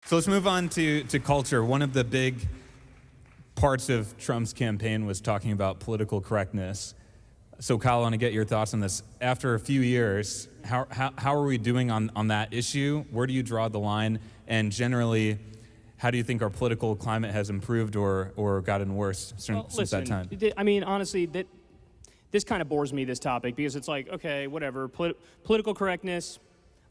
So let's move on to culture. One of the big parts of Trump's campaign was talking about political correctness. So Kyle, I want to get your thoughts on this. After a few years, how are we doing on that issue? Where do you draw the line? And generally, how do you think our political climate has improved or gotten worse since that time? I mean, honestly, this kind of bores me, this topic, because it's like, okay, whatever, political correctness.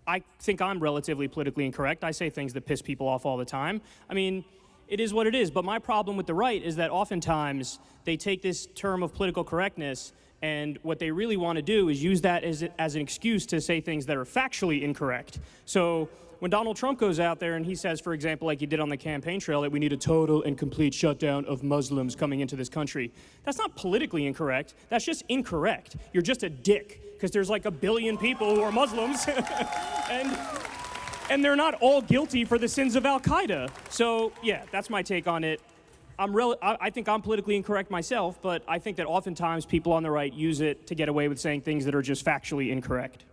I think I'm relatively politically incorrect. I say things that piss people off all the time. I mean, it is what it is. But my problem with the right is that oftentimes they take this term of political correctness, and what they really want to do is use that as an excuse to say things that are factually incorrect. So when Donald Trump goes out there and he says, for example, like he did on the campaign trail, that we need a total and complete shutdown of Muslims coming into this country, that's not politically incorrect. That's just incorrect. You're just a dick, because there's like 1 billion people who are Muslims, and they're not all guilty for the sins of Al-Qaeda. So yeah, that's my take on it. I think I'm politically incorrect myself, but I think that oftentimes people on the right use it to get away with saying things that are just factually incorrect.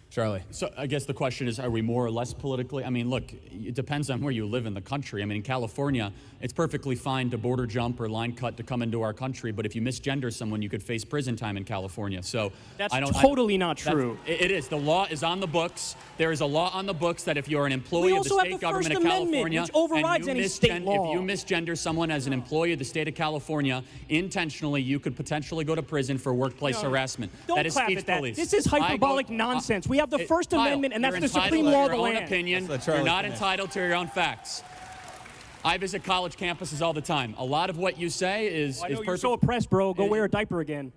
Charlie. So I guess the question is, are we more or less politically? I mean, look, it depends on where you live in the country. I mean, in California, it's perfectly fine to border jump or line cut to come into our country, but if you misgender someone, you could face prison time in California. So that's totally not true. It is. The law is on the books. There is a law on the books that if you're an employee of the state government of California, which overrides any state law. If you misgender someone as an employee of the state of California intentionally, you could potentially go to prison for workplace harassment. That is speech police. This is hyperbolic nonsense. We have the First Amendment, and that's the supreme law of the land. Opinion. You're not entitled to your own facts. I visit college campuses all the time. A lot of what you say is perfect. You're so oppressed, bro. Go wear a diaper again.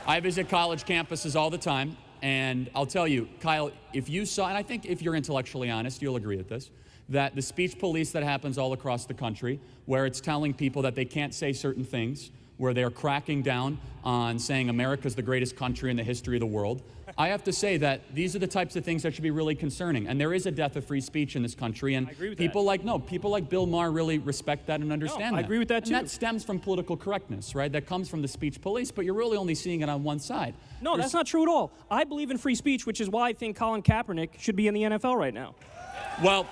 I visit college campuses all the time, and I'll tell you, Kyle, if you saw, and I think if you're intellectually honest, you'll agree with this, that the speech police that happens all across the country, where it's telling people that they can't say certain things, where they're cracking down on saying America's the greatest country in the history of the world, I have to say that these are the types of things that should be really concerning. And there is a death of free speech in this country, and people like Bill Maher really respect that and understand that. I agree with that too. And that stems from political correctness, right? That comes from the speech police, but you're really only seeing it on one side. No, that's not true at all. I believe in free speech, which is why I think Colin Kaepernick should be in the NFL right now. Well,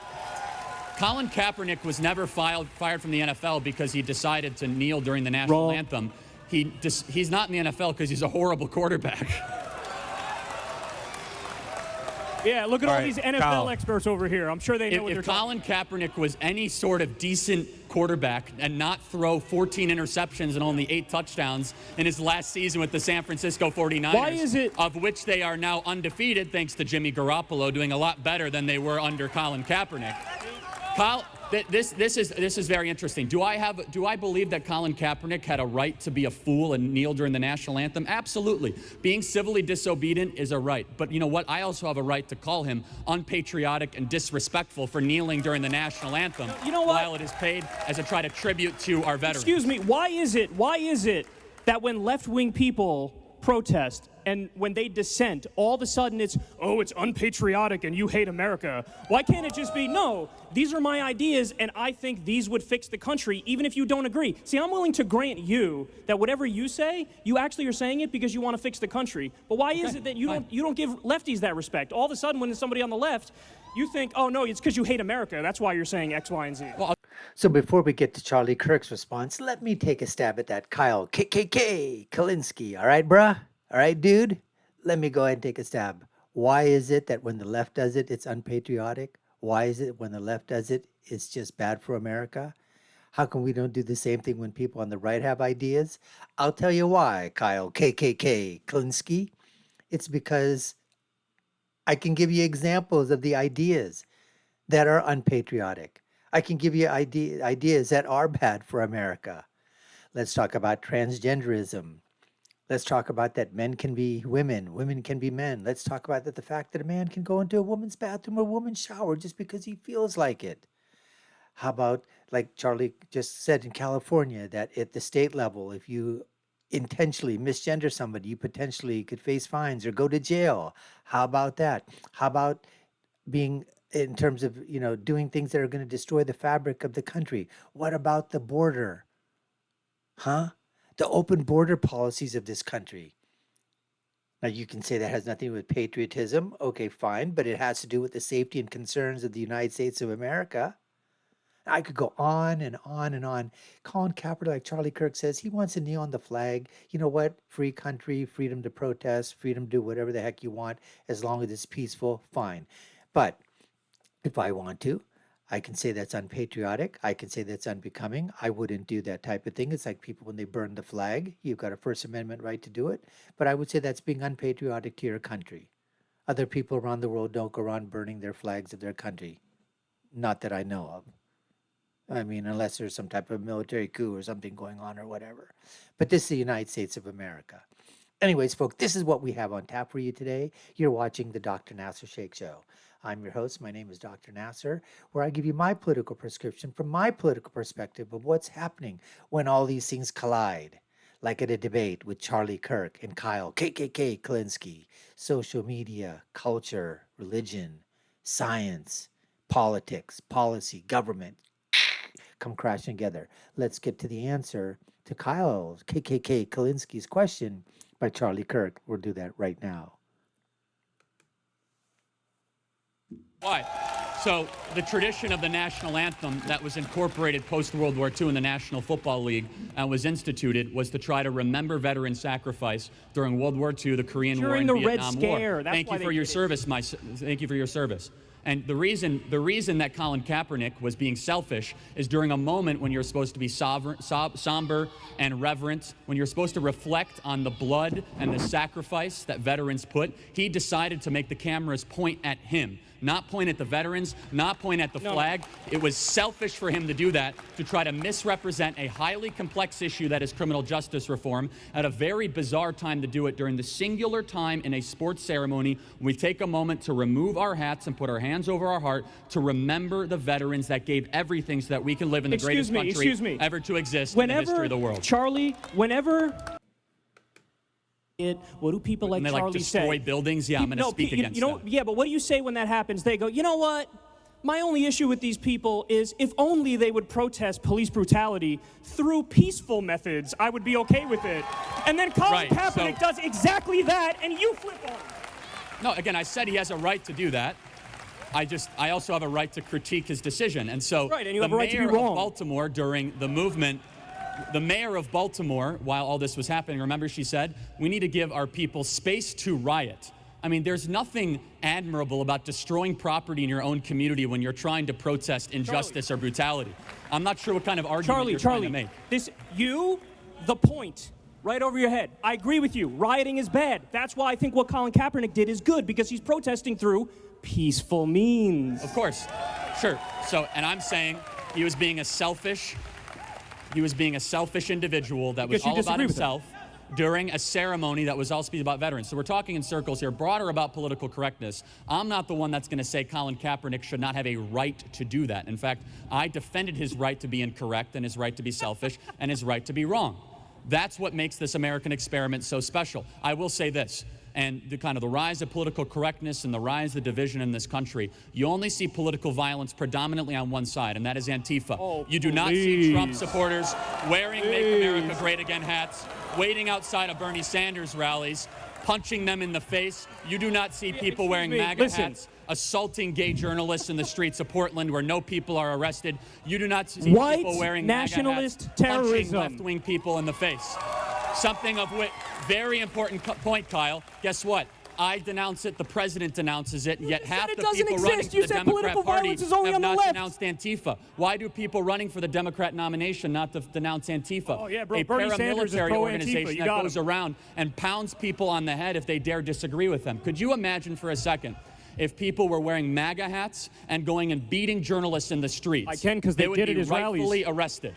Colin Kaepernick was never fired from the NFL because he decided to kneel during the national anthem. He's not in the NFL because he's a horrible quarterback. Yeah, look at all these NFL experts over here. I'm sure they know what they're talking about. If Colin Kaepernick was any sort of decent quarterback and not throw 14 interceptions and only 8 touchdowns in his last season with the San Francisco 49ers, of which they are now undefeated thanks to Jimmy Garoppolo doing a lot better than they were under Colin Kaepernick. Kyle, this is very interesting. Do I believe that Colin Kaepernick had a right to be a fool and kneel during the national anthem? Absolutely. Being civilly disobedient is a right. But you know what? I also have a right to call him unpatriotic and disrespectful for kneeling during the national anthem. You know what? While it is paid as a try to tribute to our veterans. Excuse me. Why is it that when left-wing people protest and when they dissent, all of a sudden it's unpatriotic and you hate America? Why can't it just be, no, these are my ideas and I think these would fix the country, even if you don't agree? See, I'm willing to grant you that whatever you say, you actually are saying it because you want to fix the country. But why is it that you don't give lefties that respect? All of a sudden when there's somebody on the left, you think, oh no, it's because you hate America. That's why you're saying X, Y, and Z. So before we get to Charlie Kirk's response, let me take a stab at that Kyle KULINSKI. All right, bruh? All right, dude? Let me go ahead and take a stab. Why is it that when the left does it, it's unpatriotic? Why is it when the left does it, it's just bad for America? How come we don't do the same thing when people on the right have ideas? I'll tell you why, Kyle KULINSKI. It's because I can give you examples of the ideas that are unpatriotic. I can give you ideas that are bad for America. Let's talk about transgenderism. Let's talk about that men can be women, women can be men. Let's talk about the fact that a man can go into a woman's bathroom or a woman's shower just because he feels like it. How about, like Charlie just said in California, that at the state level, if you intentionally misgender somebody, you potentially could face fines or go to jail. How about that? How about being, in terms of, doing things that are going to destroy the fabric of the country? What about the border? Huh? The open border policies of this country. Now, you can say that has nothing to do with patriotism. Okay, fine, but it has to do with the safety and concerns of the United States of America. I could go on and on and on. Colin Kaepernick, like Charlie Kirk says, he wants to kneel on the flag. You know what? Free country, freedom to protest, freedom to do whatever the heck you want, as long as it's peaceful, fine. But if I want to, I can say that's unpatriotic. I can say that's unbecoming. I wouldn't do that type of thing. It's like people when they burn the flag. You've got a First Amendment right to do it. But I would say that's being unpatriotic to your country. Other people around the world don't go around burning their flags of their country. Not that I know of. I mean, unless there's some type of military coup or something going on or whatever. But this is the United States of America. Anyways, folks, this is what we have on tap for you today. You're watching the Dr. Nasir Shaikh Show. I'm your host. My name is Dr. Nasir, where I give you my political prescription from my political perspective of what's happening when all these things collide, like at a debate with Charlie Kirk and Kyle KKK Kulinski, social media, culture, religion, science, politics, policy, government, come crashing together. Let's get to the answer to Kyle KKK Kulinski's question by Charlie Kirk. We'll do that right now. Why? So the tradition of the national anthem that was incorporated post-World War II in the National Football League and was instituted was to try to remember veteran sacrifice during World War II, the Korean War, and Vietnam War. Thank you for your service, thank you for your service. And the reason that Colin Kaepernick was being selfish is during a moment when you're supposed to be somber and reverent, when you're supposed to reflect on the blood and the sacrifice that veterans put, he decided to make the cameras point at him. Not point at the veterans, not point at the flag. It was selfish for him to do that, to try to misrepresent a highly complex issue that is criminal justice reform at a very bizarre time to do it during the singular time in a sports ceremony when we take a moment to remove our hats and put our hands over our heart to remember the veterans that gave everything so that we can live in the greatest country ever to exist in the history of the world. Charlie, what do people like Charlie say? Destroy buildings? Yeah, I'm going to speak against them. Yeah, but what do you say when that happens? They go, you know what? My only issue with these people is if only they would protest police brutality through peaceful methods, I would be okay with it. And then Colin Kaepernick does exactly that, and you flip on him. No, again, I said he has a right to do that. I also have a right to critique his decision. And so and you have a right to be wrong. Of Baltimore during the movement, the mayor of Baltimore, while all this was happening, remember she said, we need to give our people space to riot. I mean, there's nothing admirable about destroying property in your own community when you're trying to protest injustice or brutality. I'm not sure what kind of argument you're trying to make. The point, right over your head. I agree with you. Rioting is bad. That's why I think what Colin Kaepernick did is good, because he's protesting through peaceful means. Of course. Sure. So, and I'm saying he was being a selfish individual that was all about himself during a ceremony that was all speaking about veterans. So we're talking in circles here, broader about political correctness. I'm not the one that's going to say Colin Kaepernick should not have a right to do that. In fact, I defended his right to be incorrect and his right to be selfish and his right to be wrong. That's what makes this American experiment so special. I will say this. And the rise of political correctness and the rise of division in this country, you only see political violence predominantly on one side, and that is Antifa. Oh, you do not see Trump supporters wearing Make America Great Again hats, waiting outside of Bernie Sanders rallies, punching them in the face. You do not see people wearing MAGA hats, assaulting gay journalists in the streets of Portland where no people are arrested. You do not see people wearing nationalist MAGA hats, punching terrorism, left-wing people in the face. Something of which, very important point, Kyle. Guess what? I denounce it, the president denounces it, yet half the people running for the Democrat Party have not denounced Antifa. Why do people running for the Democrat nomination not denounce Antifa? Oh, yeah, bro, a paramilitary organization that goes around around and pounds people on the head if they dare disagree with them. Could you imagine for a second if people were wearing MAGA hats and going and beating journalists in the streets? I can, because they did it as rallies. Rightfully arrested.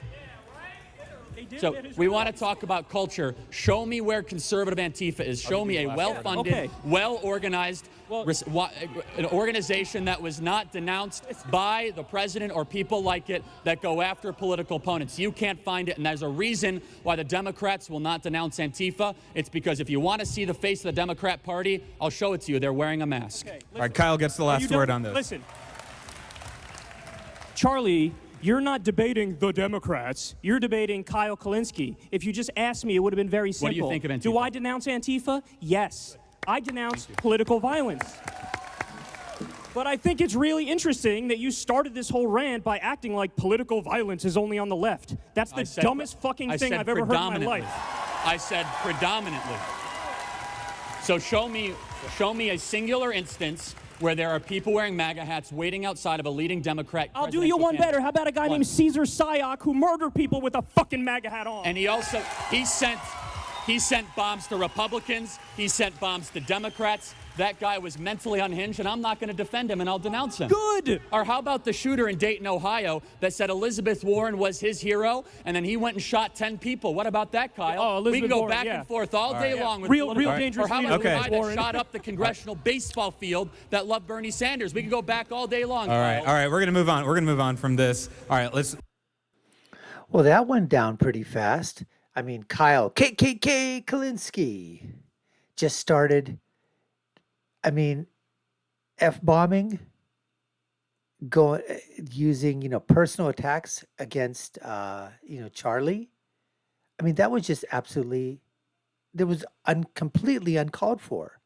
So we want to talk about culture. Show me where conservative Antifa is. Show me a well-funded, well-organized an organization that was not denounced by the president or people like it that go after political opponents. You can't find it, and there's a reason why the Democrats will not denounce Antifa. It's because if you want to see the face of the Democrat Party, I'll show it to you. They're wearing a mask. Okay, all right, Kyle gets the last word on this. Listen, Charlie, you're not debating the Democrats. You're debating Kyle Kulinski. If you just asked me, it would have been very simple. What do you think of Antifa? Do I denounce Antifa? Yes. I denounce political violence. But I think it's really interesting that you started this whole rant by acting like political violence is only on the left. That's the dumbest fucking thing I've ever heard in my life. I said predominantly. So show me a singular instance where there are people wearing MAGA hats waiting outside of a leading Democrat. I'll do you one better. How about a guy named Caesar Sayoc who murdered people with a fucking MAGA hat on? And he sent bombs to Republicans. He sent bombs to Democrats. That guy was mentally unhinged, and I'm not going to defend him, and I'll denounce him. Good. Or how about the shooter in Dayton, Ohio, that said Elizabeth Warren was his hero, and then he went and shot 10 people? What about that, Kyle? Oh, Elizabeth we can go Warren, back and forth all day long with real dangerous. Or how about the guy Warren. that shot up the congressional baseball field that loved Bernie Sanders? We can go back all day long. All right, we're gonna move on. We're gonna move on from this. All right, let's. Well, that went down pretty fast. I mean, Kyle, KKK Kulinski, just started, I mean, F-bombing, using, personal attacks against, Charlie. I mean, that was just absolutely, that was completely uncalled for.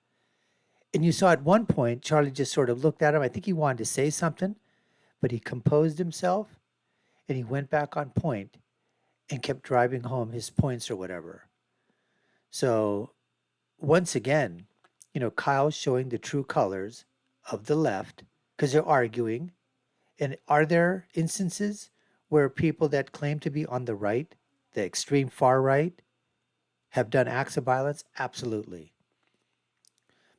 And you saw at one point, Charlie just sort of looked at him. I think he wanted to say something, but he composed himself and he went back on point and kept driving home his points or whatever. So once again, Kyle's showing the true colors of the left because they're arguing. And are there instances where people that claim to be on the right, the extreme far right, have done acts of violence? Absolutely.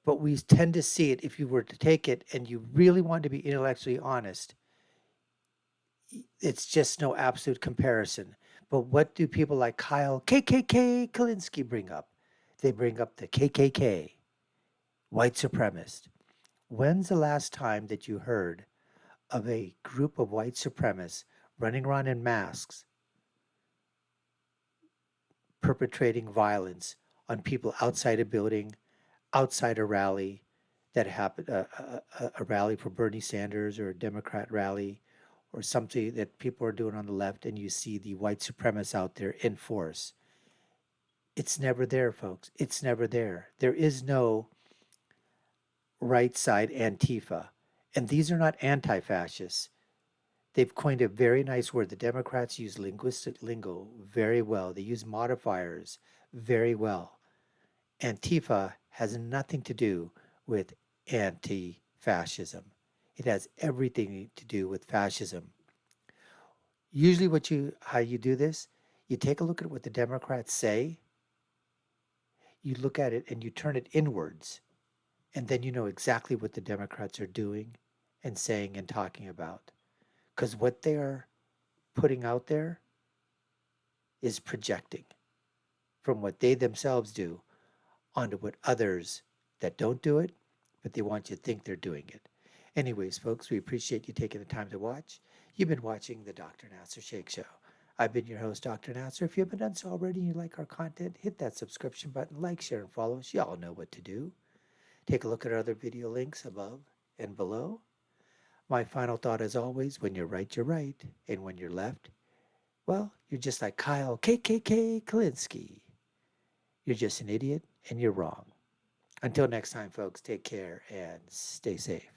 But we tend to see it, if you were to take it and you really want to be intellectually honest, it's just no absolute comparison. But what do people like Kyle, KKK Kulinski bring up? They bring up the KKK, white supremacist. When's the last time that you heard of a group of white supremacists running around in masks, perpetrating violence on people outside a building, outside a rally that happened, a rally for Bernie Sanders or a Democrat rally, or something that people are doing on the left, and you see the white supremacists out there in force? It's never there, folks. It's never there. There is no right side Antifa. And these are not anti-fascists. They've coined a very nice word. The Democrats use linguistic lingo very well. They use modifiers very well. Antifa has nothing to do with anti-fascism. It has everything to do with fascism. Usually how you do this, you take a look at what the Democrats say, you look at it and you turn it inwards, and then you know exactly what the Democrats are doing and saying and talking about. Because what they are putting out there is projecting from what they themselves do onto what others that don't do it, but they want you to think they're doing it. Anyways, folks, we appreciate you taking the time to watch. You've been watching the Dr. Nasir Shaikh Show. I've been your host, Dr. Nasir. If you haven't done so already and you like our content, hit that subscription button, like, share, and follow us. You all know what to do. Take a look at our other video links above and below. My final thought, as always, when you're right, you're right. And when you're left, well, you're just like Kyle, KKK Kulinski. You're just an idiot and you're wrong. Until next time, folks, take care and stay safe.